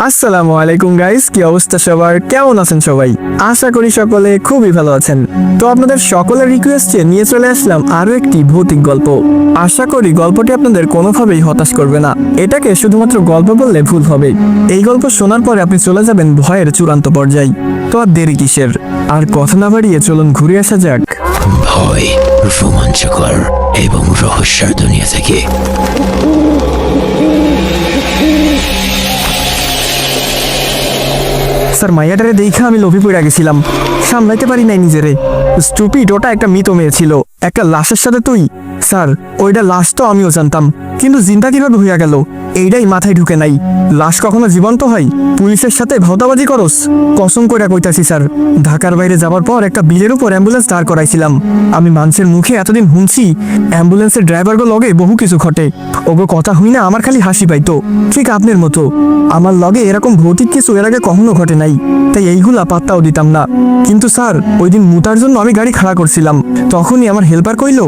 আসসালামু আলাইকুম গাইস, কি অবস্থা সবার? কেমন আছেন সবাই? আশা করি সকলে খুবই ভালো আছেন। তো আপনাদের সকলের রিকোয়েস্টে নিয়ে চলে আসলাম আরো একটি ভৌতিক গল্প। আশা করি গল্পটি আপনাদের কোনোভাবেই হতাশ করবে না। এটাকে শুধুমাত্র গল্প বললে ভুল হবে। এই গল্প শোনার পরে আপনি চলে যাবেন ভয়ের চূড়ান্ত পর্যায়ে। তো আর দেরি কিসের? আর কথা না বাড়িয়ে চলুন ঘুরে আসা যাক ভয়, রোমাঞ্চকর এবং রহস্যের দুনিয়া থেকে। স্যার, মাইয়াটারে দেখা আমি লোভে পড়ে গেছিলাম, সামলাইতে পারি নাই নিজেরে। স্টুপিড, ওটা একটা মৃত মেয়ে ছিল, একটা লাশের সাথে তুই। স্যার, ওইটা লাশ তো আমিও জানতাম, কিন্তু জিন্দা কিভাবে হইয়া গেল এইটাই মাথায় ঢুকে নাই। লাশ কখনো জীবন্ত হয়? পুলিশের সাথে ভাওতাবাজি করস? কসম করে কইতাছি স্যার, ঢাকার বাইরে যাবার পর একটা বিলের উপর অ্যাম্বুলেন্স দাঁড় করাইছিলাম। আমি মানুষের মুখে এতদিন শুনছি অ্যাম্বুলেন্সের ড্রাইভারগো লগে বহু কিছু ঘটে, ওগো কথা হই না আমার খালি হাসি পাইতো, ঠিক আপনার মতো। আমার লগে এরকম ভৌতিক কিছু এর আগে কখনো ঘটে নাই, তাই এইগুলা পাত্তাও দিতাম না। কিন্তু স্যার, ওই দিন মুতার জন্য আমি গাড়ি খাড়া করছিলাম, তখনই আমার হেল্পার কইল,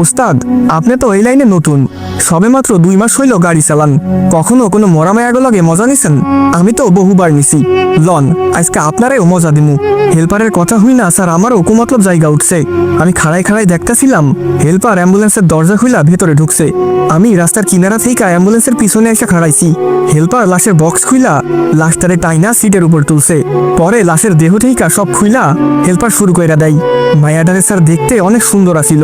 ওস্তাদ আপনি তো এই লাইনে নতুন, সবে মাত্র 2 মাস হইল গাড়ি চালান, কখনো কোনো মরা মায়াগো লাগে মজা নিছেন? আমি তো বহুবার নিছি, লন আজকে আপনারাও মজা দিমু। হেল্পারের কথা হই না স্যার, আমারও কুমতলব জায়গা উঠছে। আমি খাড়াই খাড়াই দেখতেছিলাম হেল্পার অ্যাম্বুলেন্সের দরজা খুইলা ভেতরে ঢুকছে। আমি রাস্তার কিনারা থেকে অ্যাম্বুলেন্সের পিছনে এসে খাড়াইছি। হেল্পার লাশের বক্স খুইলা লাশটারে টাইনা সিটের উপর তুলছে। পরে লাশের দেহ থেকে সব খুইলা হেল্পার শুরু কইরা দেয়। মায়াডারে স্যার দেখতে অনেক সুন্দর আছিল,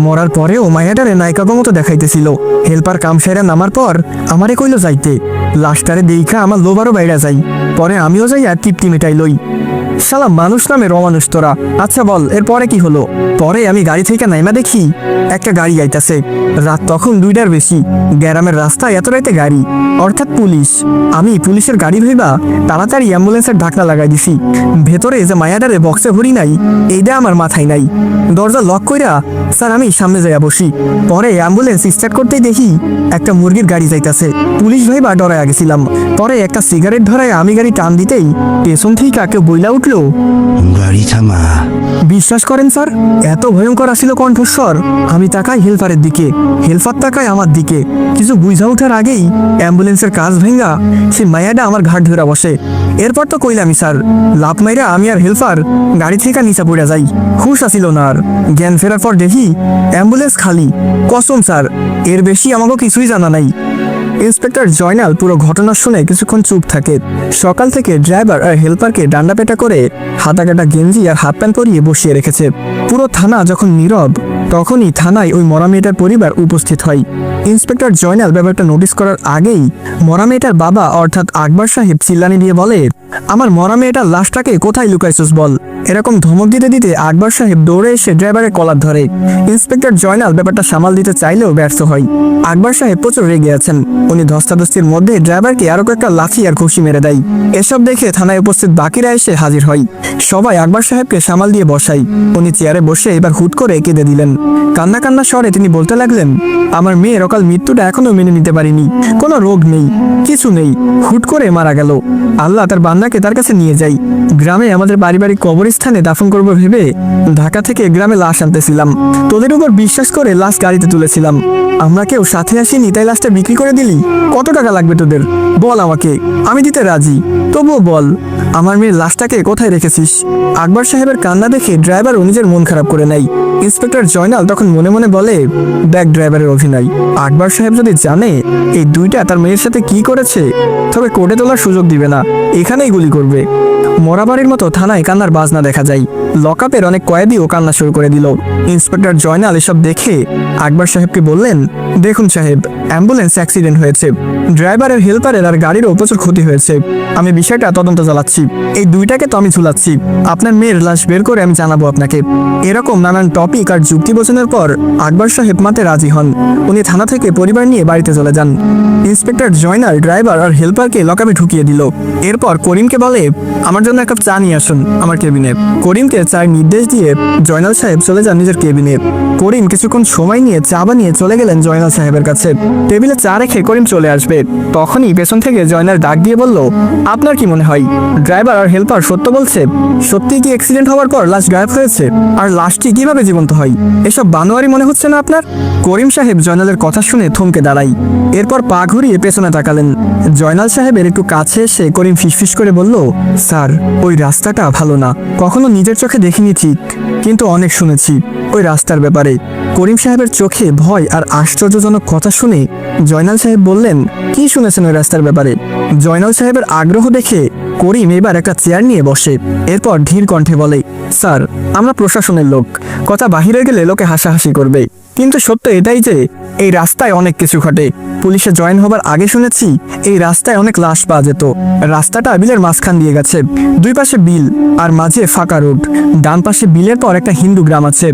মরার পরেও মায়াডারে নায়িকাগো মতো দেখাইতেছিল। হেল্পার কাম সেরা নামার পর আমারে কইল যাইতে, লাশটারে দেইখা আমার লোবারও বাইরা যাই। পরে আমিও যাই আর তৃপ্তি মেটাই লই। শালা মানুষ নামে রমানুষ তোরা। আচ্ছা বল, এরপরে কি হলো? পরে আমি গাড়ি থেকে নাইমা দেখি একটা গাড়ি আইতাছে। রাত তখন 2টার বেশি, গ্রামের রাস্তায় এত রাইতে গাড়ি, অর্থাৎ পুলিশ। আমি পুলিশের গাড়ি ভইবা তাড়াতাড়ি অ্যাম্বুলেন্সের ঢাকনা লাগাই দিছি। ভেতরে যে মায়াডারে বক্সে ভরি নাই এইটা আমার মাথায় নাই। দরজা লক কইরা স্যার আমি সামনে যাইয়া বসি। পরে অ্যাম্বুলেন্স স্টার্ট করতেই দেখি একটা মুরগির গাড়ি যাইতাছে। পুলিশ ভাইবা ডরাইয়া গেছিলাম। পরে একটা সিগারেট ধরায় আমি গাড়ি টান দিতেই পেছন থেকে কেউ বইলা উঠলো, গাড়ি থামা। বিশ্বাস করেন স্যার, এত ভয়ঙ্কর আসিল কণ্ঠস্বর। আমি তাকাই হেলপারের দিকে, হেলপার তাকায় আমার দিকে। কিছু বুঝা ওঠার আগেই অ্যাম্বুলেন্সের কাজ ভেঙ্গা সে মায়াটা আমার ঘাট ধরা বসে। এরপর তো কইলামি স্যার, লাভ মাইরা আমি আর হেলপার গাড়ি থেকে নিচা পড়ে যাই। হুশ আসিল না আর। জ্ঞান ফেরার পর দেখি অ্যাম্বুলেন্স খালি। কসম স্যার, এর বেশি আমাকে কিছুই জানা নাই। ইন্সপেক্টর জয়নাল পুরো ঘটনা শুনে কিছুক্ষণ চুপ থাকে। সকাল থেকে ড্রাইভার আর হেল্পারকে ডান্ডা পেটা করে হাতা কাটা গেঞ্জি আর হাফ প্যান্ট পরিয়ে বসিয়ে রেখেছে। পুরো থানা যখন নীরব, তখনই থানায় ওই মরা মেয়েটার পরিবার উপস্থিত হয়। ইন্সপেক্টর জয়নাল ব্যাপারটা নোটিস করার আগেই মরা মেয়েটার বাবা অর্থাৎ আকবর সাহেব চিল্লানি দিয়ে বলে, আমার মরা মেয়েটার লাশটাকে কোথায় লুকাইছিস বল। এরকম ধমক দিতে দিতে আকবর সাহেব দৌড়ে এসে ড্রাইভারের কলার ধরে। ইন্সপেক্টর জয়নাল ব্যাপারটা সামাল দিতে চাইলেও ব্যর্থ হয়। আকবর সাহেব প্রচুর রেগে আছেন। উনি ধস্তাধস্তির মধ্যে ড্রাইভারকে আরো কয়েকটা লাথি আর ঘুষি মেরে দেয়। এসব দেখে থানায় উপস্থিত বাকিরা এসে হাজির হয়। সবাই আকবর সাহেবকে সামাল দিয়ে বসাই। উনি চেয়ারে বসে এবার হুট করে কেঁদে দিলেন। কান্না কান্না স্বরে তিনি বলতে লাগলেন, আমার মেয়ের অকাল মৃত্যুটা এখনো মেনে নিতে পারিনি। কোনো রোগ নেই, কিছু নেই, হুট করে মারা গেল। আল্লাহ তার বান্দাকে তার কাছে নিয়ে যাই। গ্রামে আমাদের পারিবারিক কবরস্থানে দাফন করবো ভেবে ঢাকা থেকে গ্রামে লাশ আনতেছিলাম। তোদের উপর বিশ্বাস করে লাশ গাড়িতে তুলেছিলাম। আমরা কেউ সাথে আসিনি, তাই লাশটা বিক্রি করে দিলি। কত টাকা লাগবে তোদের বল আমাকে, আমি দিতে রাজি। তবুও বল, আমার মেয়ের লাশটাকে কোথায় রেখেছিস? আকবর সাহেবের কান্না দেখে ড্রাইভারও নিজের মন খারাপ করে নেয়। ইন্সপেক্টর জয়নাল তখন মনে মনে বলে, দেখ ড্রাইভারের অভিনয়, আকবর সাহেব যদি জানে এই দুইটা তার মেয়ের সাথে কি করেছে, তবে কোর্টে তোলার সুযোগ দিবে না, এখানেই গুলি করবে। মরাবাড়ির মতো থানায় কান্নার বাজনা দেখা যায়। লকআপের অনেক কয়েদিও কান্না শুরু করে দিল। ইন্সপেক্টর জয়নাল এসব দেখে আকবর সাহেবকে বললেন, দেখুন সাহেব, অ্যাম্বুলেন্স অ্যাক্সিডেন্ট হয়েছে, ড্রাইভারের হেল্পারের আর গাড়িরও প্রচুর ক্ষতি হয়েছে। আমি বিষয়টা তদন্ত চালাচ্ছি। এই দুইটাকে তো আমি ঝুলাচ্ছি, আপনার মেয়ের লাশ বের করে আমি জানাবো আপনাকে। এরকম নানান টপিক আর যুক্তি বোঝানোর পর আকবর সাহেব মাতে রাজি হন। উনি থানা থেকে পরিবার নিয়ে বাড়িতে চলে যান। ইন্সপেক্টর জয়নাল ড্রাইভার আর হেল্পারকে লকআপে ঢুকিয়ে দিল। এরপর করিমকে বলে, আমার জন্য এক কাপ চা নিয়ে আসুন আমার কেবিনে। করিমকে চায়ের নির্দেশ দিয়ে জয়নাল সাহেব চলে যান নিজের কেবিনে। করিম কিছুক্ষণ সময় নিয়ে চা বানিয়ে চলে গেলেন জয়নাল সাহেবের কাছে। টেবিলে চা রেখে করিম চলে আসবে, তখনই পেছন থেকে জয়নাল ডাক দিয়ে বলল, আপনার কি মনে হয় ড্রাইভার আর হেল্পার সত্য বলছে? সত্যি কি অ্যাক্সিডেন্ট হওয়ার পর লাশ গায়েব হয়েছে? আর লাশটি কিভাবে জীবন্ত হয়? এসব বানোয়ারি মনে হচ্ছে না আপনার? করিম সাহেব জয়নালের কথা শুনে থমকে দাঁড়াই, এরপর পা ঘুরিয়ে পেছনে তাকালেন। জয়নাল সাহেবের একটু কাছে এসে করিম ফিসফিস করে বলল, স্যার ওই রাস্তাটা ভালো না। কখনো নিজের চোখে দেখিনি ঠিক, কিন্তু অনেক শুনেছি ওই রাস্তার ব্যাপারে। করিম সাহেবের চোখে ভয় আর আশ্চর্যজনক কথা শুনে জয়নাল সাহেব বললেন, কি শুনেছেন ওই রাস্তার ব্যাপারে? জয়নাল সাহেবের আগ্রহ দেখে করিম এবার একটা চেয়ার নিয়ে বসে, এরপর ধীর কণ্ঠে বলে, স্যার আমরা প্রশাসনের লোক, কথা বাহিরে গেলে লোকে হাসাহাসি করবে, কিন্তু সত্য এটাই যে এই রাস্তায় অনেক কিছু ঘটে। পুলিশে জয়েন হবার আগে শুনেছি এই রাস্তায় অনেক লাশ পাওয়া যেত। রাস্তাটা বিলের মাঝখান দিয়ে গেছে, দুই পাশে বিল আর মাঝে ফাঁকা রোড। ডান পাশে বিলের পর একটা হিন্দু গ্রাম আছে,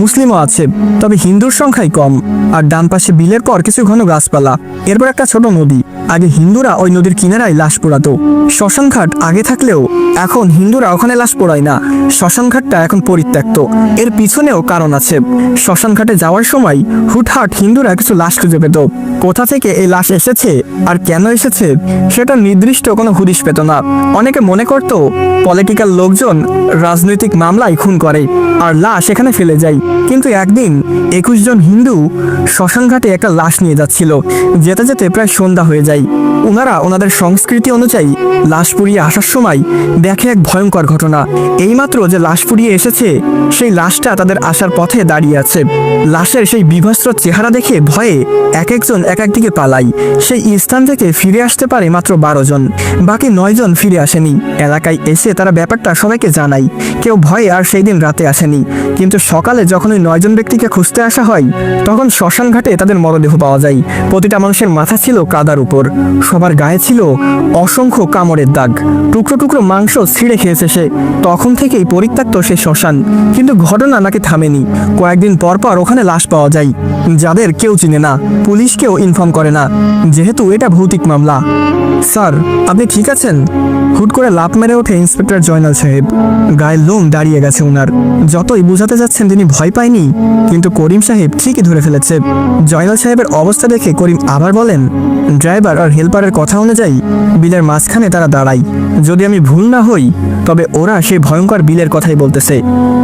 মুসলিমও আছে, তবে হিন্দুর সংখ্যাই কম। আর ডান পাশে বিলের পর কিছু ঘন গাছপালা, এরপর একটা ছোট নদী। আগে হিন্দুরা ওই নদীর কিনারায় লাশ পোড়াতো। শ্মশানঘাট আগে থাকলেও এখন হিন্দুরা ওখানে লাশ পোড়ায় না। শ্মশানঘাটটা এখন পরিত্যক্ত। এর পিছনেও কারণ আছে। শ্মশানঘাটে যাওয়ার সময় হুটহাট হিন্দুরা কিছু লাশ খুঁজে পেত। কোথা থেকে এই লাশ এসেছে আর কেন এসেছে সেটা নির্দিষ্ট কোনো হুদিশ পেত না। অনেকে মনে করত পলিটিক্যাল লোকজন রাজনৈতিক মামলায় খুন করে আর লাশ এখানে ফেলে যায়। কিন্তু একদিন 21 জন হিন্দু শ্মশানঘাটে একটা লাশ নিয়ে যাচ্ছিল। যেতে যেতে প্রায় সন্ধ্যা হয়ে যায়। ওনারা ওনাদের সংস্কৃতি অনুযায়ী লাশ পুড়িয়ে আসার সময় দেখে এক ভয়ঙ্কর ঘটনা। এইমাত্র যে লাশ পুড়িয়ে এসেছে সেই লাশটা তাদের আসার পথে দাঁড়িয়ে আছে। লাশের সেই বিভস্ত্র চেহারা দেখে ভয়ে এক একজন এক একদিকে পালাই। সেই স্থান থেকে ফিরে আসতে পারে মাত্র 12 জন, বাকি 9 জন ফিরে আসেনি। এলাকায় এসে তারা ব্যাপারটা সবাইকে জানায়। কেউ ভয়ে আর সেই দিন রাতে আসেনি। কিন্তু সকালে যখন ওই 9 জন ব্যক্তিকে খুঁজতে আসা হয় তখন শ্মশান ঘাটে তাদের মরদেহ পাওয়া যায়। প্রতিটা মানুষের মাথা ছিল কাদার উপর, সবার গায়ে ছিল অসংখ্য কামড়ের দাগ। টুকরো টুকরো মাংস ছিঁড়ে খেয়েছে সে। তখন থেকেই পরিত্যক্ত সেই শ্মশান। কিন্তু ঘটনা নাকি থামেনি। কয়েকদিন পর পর ওখানে লাশ পাওয়া যায়, যাদের কেউ চিনে না, পুলিশকেও ইনফর্ম করে না, যেহেতু এটা ভৌতিক মামলা। স্যার আপনি ঠিক আছেন? হুট করে লাফ মেরে ওঠে ইন্সপেক্টর জয়নাল সাহেব। গায়ের লোম দাঁড়িয়ে গেছে ওনার। যতই বুঝাতে যাচ্ছেন তিনি ভয় পায়নি, কিন্তু করিম সাহেব ঠিকই ধরে ফেলেছে। জয়নাল সাহেবের অবস্থা দেখে করিম আবার বলেন, ড্রাইভার আর হেল্পারের কথা অনুযায়ী বিলের মাঝখানে তারা দাঁড়ায়। যদি আমি ভুল না হই তবে ওরা সেই ভয়ঙ্কর বিলের কথাই বলতেছে।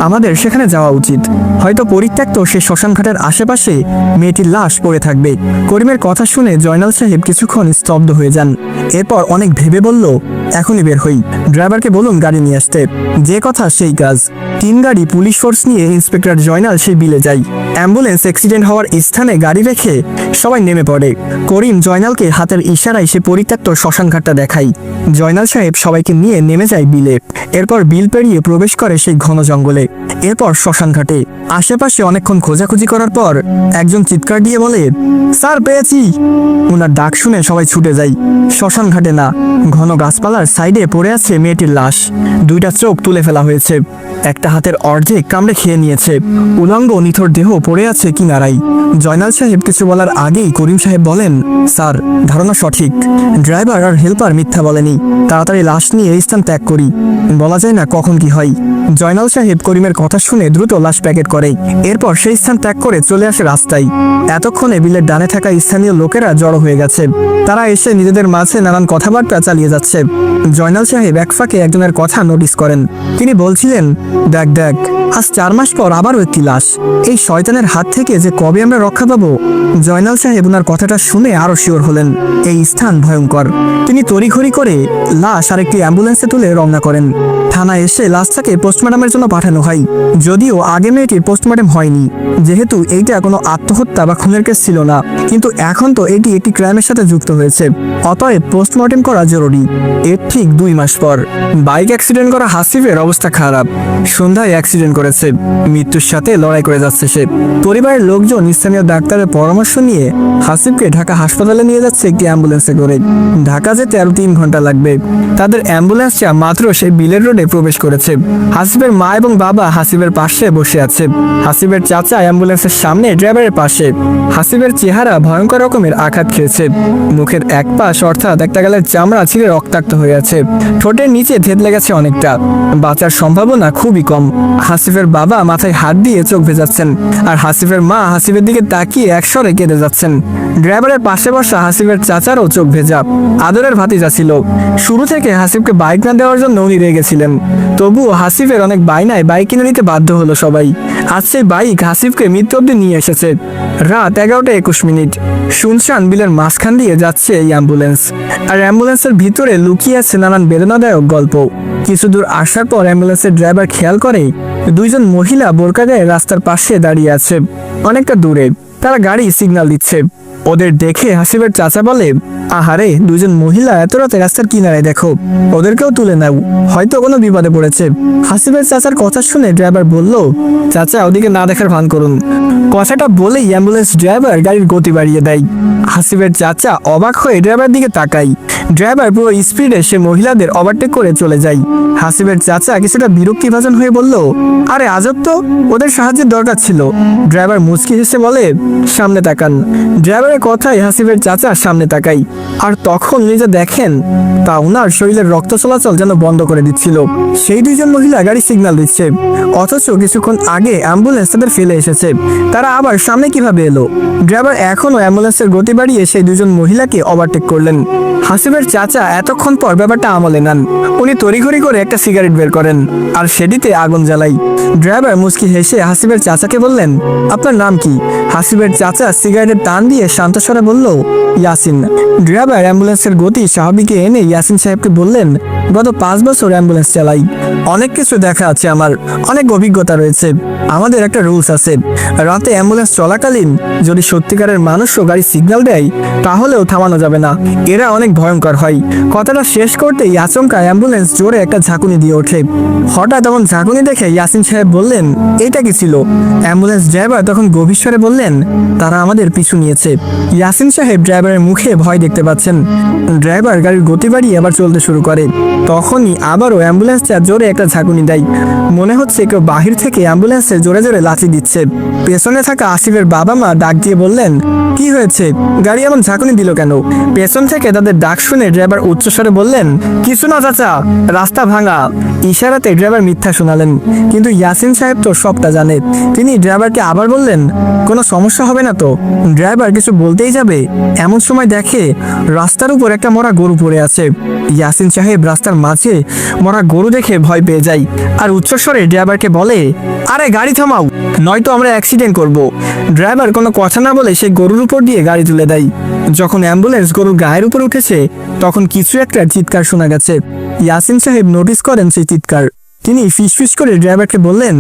আমাদের সেখানে যাওয়া উচিত। হয়তো পরিত্যক্ত সেই শ্মশানঘাটের আশেপাশে মেয়েটির লাশ পড়ে থাকবে। করিমের কথা শুনে জয়নাল সাহেব কিছুক্ষণ স্তব্ধ হয়ে যান। এরপর অনেক ভেবে বলল, এখনই বের হই। ড্রাইভারকে বলুন গাড়ি নিয়ে আসতে। যে কথা সেই কাজ। 3 গাড়ি পুলিশ ফোর্স নিয়ে ইন্সপেক্টর জয়নাল সেই বিলে যায়। অ্যাম্বুলেন্স অ্যাক্সিডেন্ট হওয়ার স্থানে গাড়ি রেখে সবাই নেমে পড়ে। করিম জয়নালকে হাতের ইশারায় সে পরিত্যক্ত শ্মশানঘাটটা দেখায়। জয়নাল সাহেব সবাইকে নিয়ে নেমে যায় বিলে। এরপর বিল পেরিয়ে প্রবেশ করে সেই ঘন জঙ্গলে। এরপর শ্মশানঘাটে আশেপাশে অনেকক্ষণ খোঁজাখুঁজি করার পর একজন চিৎকার দিয়ে বলে, স্যার পেয়েছি। ওনার ডাক শুনে সবাই ছুটে যায়। শ্মশানঘাটে না, ঘন গাছপালার সাইডে পড়ে আছে মেয়েটির লাশ। 2টা চোখ তুলে ফেলা হয়েছে, একটা হাতের অর্ধেক কামড়ে খেয়ে নিয়েছে। উলঙ্গ নিথর দেহ পড়ে আছে কিনারায়। জয়নাল সাহেব কিছু বলার আগেই করিম সাহেব বলেন, স্যার ধারণা সঠিক। ড্রাইভার আর হেল্পার মিথ্যা বলেনি। তাড়াতাড়ি লাশ নিয়ে এই স্থান ত্যাগ করি, বলা যায় না কখন কি হয়। জয়নাল সাহেব করিমের কথা শুনে দ্রুত লাশ প্যাকেট করে। এরপর সেই স্থান ত্যাগ করে চলে আসে রাস্তায়। এতক্ষণে বিলের ডানে থাকা স্থানীয় লোকেরা জড়ো হয়ে গেছে। তারা এসে নিজেদের মাঝে নানান কথাবার্তা চালিয়ে যাচ্ছে। জয়নাল সাহেব এক ফাঁকে একজনের কথা নোটিস করেন। তিনি বলছিলেন, দেখ দেখ, আজ 4 মাস পর আবারও একটি লাশ। এই শয়তানের হাত থেকে যে কবে আমরা রক্ষা পাবো? জয়নাল সাহেব ওনার কথাটা শুনে আরো শিওর হলেন এই স্থান ভয়ঙ্কর। তিনি তড়িঘড়ি করে লাশ আরেকটি অ্যাম্বুলেন্সে তুলে রওনা করেন। থানায় এসে লাশটাকে পোস্টমর্টমের জন্য পাঠানো হয়। যদিও আগে মেয়েটির পোস্টমর্টম হয়নি, যেহেতু এইটা কোনো আত্মহত্যা বা খুনের কেস ছিল না। কিন্তু এখন তো এটি একটি ক্রাইমের সাথে যুক্ত হয়েছে, অতএব পোস্টমর্টম করা জরুরি। এর ঠিক 2 মাস পর বাইক অ্যাক্সিডেন্ট করা হাসিফের অবস্থা খারাপ। সন্ধ্যায় অ্যাক্সিডেন্ট করেছে, মৃত্যুর সাথে লড়াই করে যাচ্ছে সে। পরিবারের লোকজন স্থানীয় ডাক্তারের পরামর্শ নিয়ে হাসিফকে ঢাকা হাসপাতালে নিয়ে যাচ্ছে একটি অ্যাম্বুলেন্সে করে। ঢাকা যেতে আরো 3 ঘন্টা লাগবে। তাদের অ্যাম্বুলেন্সটা মাত্র সেই বিলের রোডে প্রবেশ করেছে। হাসিবের মা এবং বাবা হাসিবের পাশে বসে আছে। হাসিবের চাচা অ্যাম্বুলেন্সের সামনে ড্রাইভারের পাশে। হাসিবের চেহারা ভয়ঙ্কর রকমের আঘাত খেয়েছে। মুখের এক পাশ অর্থাৎ একটা গালের চামড়া ছিঁড়ে রক্তাক্ত হয়ে আছে। ঠোঁটের নিচে থেতলে গেছে অনেকটা। বাঁচার সম্ভাবনা খুবই কম। হাসিবের বাবা মাথায় হাত দিয়ে চোখ ভেজাচ্ছেন, আর হাসিবের মা হাসিবের দিকে তাকিয়ে একসরে কেঁদে যাচ্ছেন। ড্রাইভারের পাশে বসা হাসিবের চাচারও চোখ ভেজা। আদরের ভাতিজা ছিল। শুরু থেকে হাসিবকে বাইক না দেওয়ার জন্য উনি রেগেছিলেন। তবুও হাসিবের অনেক বায়নায় বাইক কিনে নিতে বাধ্য হলো সবাই। আজ সেই বাইক হাসিবকে মৃত্যু অব্দি নিয়ে এসেছে। রাত 11:21। শুনশান বিলের মাঝখান দিয়ে যাচ্ছে এই অ্যাম্বুলেন্স, আর অ্যাম্বুলেন্সের ভিতরে লুকিয়ে আছে নানান বেদনাদায়ক গল্প। কিছু দূর আসার পর অ্যাম্বুলেন্সের ড্রাইভার খেয়াল করে দুইজন মহিলা বোরকা গায়ে রাস্তার পাশে দাঁড়িয়ে আছে, অনেকটা দূরে। তারা গাড়ি সিগন্যাল দিচ্ছে। ওদের দেখে হাসিবের চাচা বলে, আহারে, দুইজন মহিলা এত রাতে রাস্তার কিনারে, দেখো, ওদেরকেও তুলে নাও, হয়তো কোনো বিপদে পড়েছে। হাসিবের চাচার কথা শুনে ড্রাইভার বলল, চাচা, ওদিকে না দেখার ভান করুন। কথাটা বলেই অ্যাম্বুলেন্স ড্রাইভার গাড়ির গতি বাড়িয়ে দেয়। হাসিবের চাচা অবাক হয়ে ড্রাইভার দিকে তাকায়। ড্রাইভার পুরো স্পিডে সে মহিলাদের ওভারটেক করে চলে যায়। হাসিবের চাচা কিছুটা বিরক্তিভাজন হয়ে বলল, আরে আজব তো, ওদের সাহায্যের দরকার ছিল। ড্রাইভার মুচকি হেসে বলে, সামনে তাকান। ড্রাইভারের কথায় হাসিবের চাচা সামনে তাকাই, আর তখন নিজে দেখেন তা ওনার শরীরের রক্ত চলাচল যেন বন্ধ করে দিচ্ছিল। সেই দুইজন মহিলা গাড়ি সিগন্যাল দিচ্ছে, অথচ কিছুক্ষণ আগে অ্যাম্বুলেন্স তাদের ফেলে এসেছে। তারা আবার সামনে কিভাবে এলো? ড্রাইভার এখনো অ্যাম্বুলেন্সের গতি বাড়িয়ে সেই দুজন মহিলাকে ওভারটেক করলেন। হাসিবের চাচা এতক্ষণ পর ব্যাপারটা আমলে নেন। উনি তড়িঘড়ি করে একটা সিগারেট বের করেন আর সেটিতে আগুন জ্বালাই। ড্রাইভার মুচকি হেসে হাসিবের চাচাকে বললেন, আপনার নাম কি? হাসিবের চাচা সিগারেটের টান দিয়ে শান্ত স্বরে বলল, ইয়াসিন। ড্রাইভার অ্যাম্বুলেন্সের গতি স্বাভাবিকে এনে ইয়াসিন সাহেবকে বললেন, গত 5 বছর অ্যাম্বুলেন্স চালাই, অনেক কিছু দেখা আছে, আমার অনেক অভিজ্ঞতা রয়েছে। আমাদের একটা রুলস আছে, রাতে অ্যাম্বুলেন্স চলাকালীন যদি সত্যিকারের মানুষও গাড়ি সিগন্যাল দেয় তাহলেও থামানো যাবে না, এরা অনেক ভয়ঙ্কর হয়। কথাটা শেষ করতেই আচমকা অ্যাম্বুলেন্স জোরে একটা ঝাঁকুনি দিয়ে ওঠে। হঠাৎ এমন ঝাঁকুনি দেখে ইয়াসিন সাহেব বললেন, এটা কি ছিল? অ্যাম্বুলেন্স ড্রাইভার তখন গভীর স্বরে বললেন, তারা আমাদের পিছু নিয়েছে। ইয়াসিন সাহেব ড্রাইভারের মুখে ভয় দেখতে পাচ্ছেন। ড্রাইভার গাড়ির গতি বাড়িয়ে আবার চলতে শুরু করে। তখনই আবারও অ্যাম্বুলেন্সটা জোরে একটা ঝাঁকুনি দেয়। মনে হচ্ছে কেউ বাহির থেকে অ্যাম্বুলেন্সে জোরে জোরে লাথি দিচ্ছে। পেছনে থাকা আসিফের বাবা মা ডাক দিয়ে বললেন, কি হয়েছে? গাড়ি এমন ঝাঁকুনি দিল কেন? পেছন থেকে তাদের ডাক শুনে ড্রাইভার উচ্চস্বরে বললেন, কিছু না চাচা, রাস্তা ভাঙা। ইশারাতে ড্রাইভার মিথ্যা শোনালেন, কিন্তু ইয়াসিন সাহেব তো সবটা জানে। তিনি ড্রাইভারকে আবার বললেন, কোনো সমস্যা হবে না তো? ড্রাইভার কিছু বলতেই যাবে, এমন সময় দেখে রাস্তার উপর একটা মরা গরু পড়ে আছে। ইয়াসিন সাহেব রাস্তার মাঝে মরা গরু দেখে ভয় পেয়ে যায়, আর উচ্চস্বরে ড্রাইভারকে বলে, আরে গাড়ি থামাও, নয়তো আমরা অ্যাক্সিডেন্ট করব। ড্রাইভার কোনো কথা না বলে সেই গরুর উপর দিয়ে গাড়ি তুলে দেয়। যখন অ্যাম্বুলেন্স গরুর গায়ের উপর উঠেছে তখন কিছু একটা চিৎকার শোনা গেছে। ইয়াসিন সাহেব নোটিস করেন সেই চিৎকার। তিনি ফিসফিস করে ড্রাইভারকে বললেন,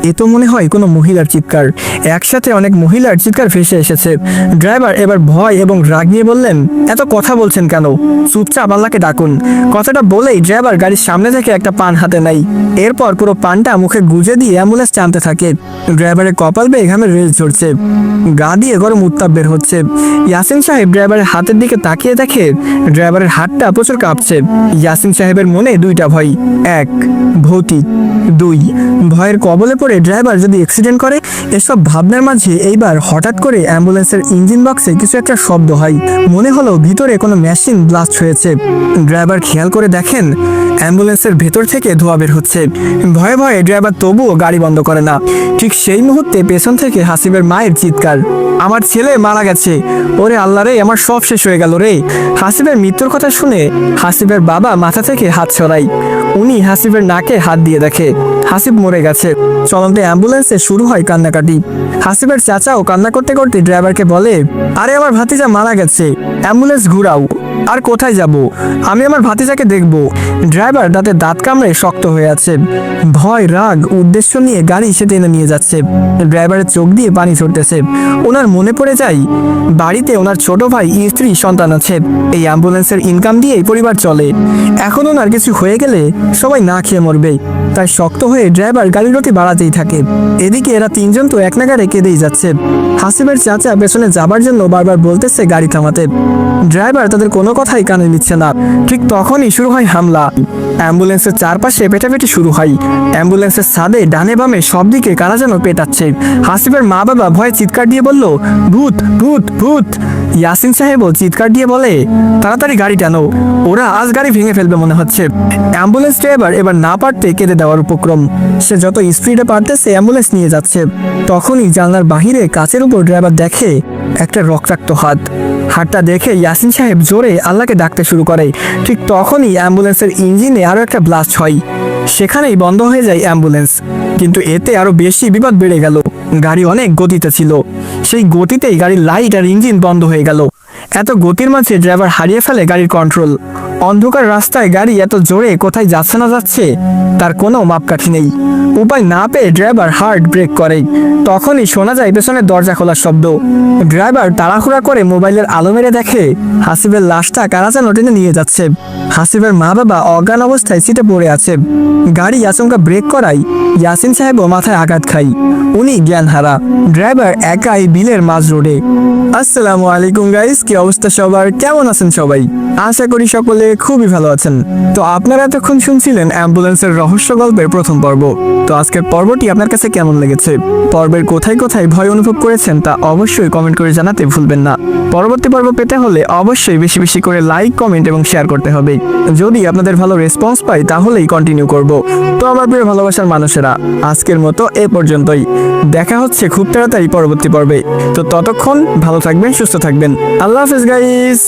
এ তো মনে হয় কোনো মহিলার চিৎকার। একসাথে অনেক মহিলার চিৎকার ভেসে এসেছে। ড্রাইভার এবার ভয় এবং রাগ নিয়ে বললেন, এত কথা বলছেন কেন? চুপচাপ আল্লাহকে ডাকুন। কথাটা বলেই ড্রাইভার গাড়ির সামনে থেকে একটা পান হাতে নেয়। এরপর পুরো পানটা মুখে গুজে দিয়ে অ্যাম্বুলেন্স টানতে থাকে। ড্রাইভারের কপাল বেয়ে ঘামে রেল ঝরছে, গা দিয়ে গরম উত্তাপ বের হচ্ছে। ইয়াসিন সাহেব ড্রাইভারের হাতের দিকে তাকিয়ে দেখে ড্রাইভারের হাতটা প্রচুর কাঁপছে। ইয়াসিন সাহেবের মনে দুইটা ভয়, 1 ভৌতিক, 2 ভয়ের কবলে পড়ে ড্রাইভার যদি অ্যাক্সিডেন্ট করে। এসব ভাবনার মাঝে এইবার হঠাৎ করে অ্যাম্বুলেন্সের ইঞ্জিন বক্সে কিছু একটা শব্দ হয়। মনে হলো ভিতরে কোনো মেশিন ব্লাস্ট হয়েছে। ড্রাইভার খেয়াল করে দেখেন অ্যাম্বুলেন্সের ভেতর থেকে ধোঁয়া বের হচ্ছে। ভয়ে ভয়ে ড্রাইভার তবুও গাড়ি বন্ধ করে না। ঠিক সেই মুহূর্তে পেছন থেকে হাসিবের মায়ের চিৎকার, আমার ছেলে মারা গেছে, ওরে আল্লাহ রে, আমার সব শেষ হয়ে গেল রে। হাসিবের মৃত্যুর কথা শুনে হাসিবের বাবা মাথা থেকে হাত সরাই। উনি হাসিবের নাকে হাত দিয়ে দেখে হাসিব মরে গেছে। চলন্ত অ্যাম্বুলেন্সে শুরু হয় কান্নাকাটি। হাসিবের চাচাও কান্না করতে করতে ড্রাইভারকে বলে, আরে আমার ভাতিজা মারা গেছে, অ্যাম্বুলেন্স ঘুরাও। আর কোথায় যাব? আমি আমার ভাতিজাকে দেখব। ড্রাইভার দাঁতে দাঁত কামড়ে শক্ত হয়ে আছে। ভয়, রাগ, উদ্দেশ্য নিয়ে গাড়ি সে টেনে নিয়ে যাচ্ছে। ড্রাইভারের চোখ দিয়ে পানি ঝরতেছে। ওনার মনে পড়ে যায় বাড়িতে ওনার ছোট ভাই, স্ত্রী, সন্তান আছে। এই অ্যাম্বুলেন্সের ইনকাম দিয়েই পরিবার চলে। এখন ওনার কিছু হয়ে গেলে সবাই না খেয়ে মরবে। তাই শক্ত হয়ে ড্রাইভার গাড়ির গতি বাড়াতেই থাকে। এদিকে এরা তিনজন তো এক নাগাড়ে কেঁদেই যাচ্ছে। হাসিবের চাচা পেছনে যাবার জন্য বারবার বলতেছে গাড়ি থামাতে। ড্রাইভার তাদের কোনো কথাই কানে নিচ্ছে না। ঠিক তখনই শুরু হয় হামলা। অ্যাম্বুলেন্সের চারপাশে পেটাপেটি শুরু হয়। অ্যাম্বুলেন্সের ছাদে ডানে বামে সব দিকে কারা যেন পেটাচ্ছে। হাসিবের মা বাবা ভয়ে চিৎকার দিয়ে বলল, ভূত ভূত ভূত। ইয়াসিন সাহেবও চিৎকার দিয়ে বলে, তাড়াতাড়ি গাড়ি টানো, ওরা আজ গাড়ি ভেঙে ফেলবে মনে হচ্ছে। অ্যাম্বুলেন্স ড্রাইভার এবার না পারতে কেঁদে দেওয়ার উপক্রম। সে যত স্পিডে পারতেছে অ্যাম্বুলেন্স নিয়ে যাচ্ছে। তখনই জানলার বাহিরে কাচের উপর ড্রাইভার দেখে একটা রক্তাক্ত হাত। হাতটা দেখে ইয়াসিন সাহেব জোরে আল্লাহকে ডাকতে শুরু করে। ঠিক তখনই অ্যাম্বুলেন্সের ইঞ্জিনে আরো একটা ব্লাস্ট হয়। সেখানেই বন্ধ হয়ে যায় অ্যাম্বুলেন্স। কিন্তু এতে আরো বেশি বিপদ বেড়ে গেল। গাড়ি অনেক গতিতে ছিল, সেই গতিতেই গাড়ির লাইট আর ইঞ্জিন বন্ধ হয়ে গেল। এত গতির মাঝে ড্রাইভার হারিয়ে ফেলে গাড়ির কন্ট্রোল। অন্ধকার রাস্তায় গাড়ি এত জোরে কোথায় যাচ্ছে না যাচ্ছে তার কোনো মাপকাঠি নেই। উপায় না পেয়ে ড্রাইভার হার্ড ব্রেক করে। তখনই শোনা যায় পেছনের দরজা খোলার শব্দ। ড্রাইভার তাড়াহুড়া করে মোবাইলের আলো মেরে দেখে হাসিবের লাশটা কারা যেন টেনে নিয়ে যাচ্ছে। হাসিবের মা বাবা অজ্ঞান অবস্থায় সিটে পড়ে আছে। গাড়ি আচমকা ব্রেক করায় ইয়াসিন সাহেবও মাথায় আঘাত খায়। উনি জ্ঞান হারা। ড্রাইভার একাই বিলের মাঝ রোডে। আসসালামু আলাইকুম গাইস, কি অবস্থা সবার, কেমন আছেন সবাই? আশা করি সকলে খুবই ভালো আছেন। তো আপনারা এতক্ষণ শুনছিলেন অ্যাম্বুলেন্সের রহস্য গল্পের প্রথম পর্ব। তো আজকের পর্বটি আপনার কাছে কেমন লেগেছে? পর্বের কোথায় কোথায় ভয় অনুভব করেছেন তা অবশ্যই কমেন্ট করে জানাতে ভুলবেন না। পরবর্তী পর্ব পেতে হলে অবশ্যই বেশি বেশি করে লাইক, কমেন্ট এবং শেয়ার করতে হবে। যদি আপনাদের ভালো রেসপন্স পাই তাহলেই কন্টিনিউ করব। তো আমার প্রিয় ভালোবাসার মানুষেরা, আজকের মতো এ পর্যন্তই। দেখা হচ্ছে খুব তাড়াতাড়ি পরবর্তী পর্বে। তো ততক্ষণ ভালো থাকবেন, সুস্থ থাকবেন। আল্লাহ হাফেজ গাইস।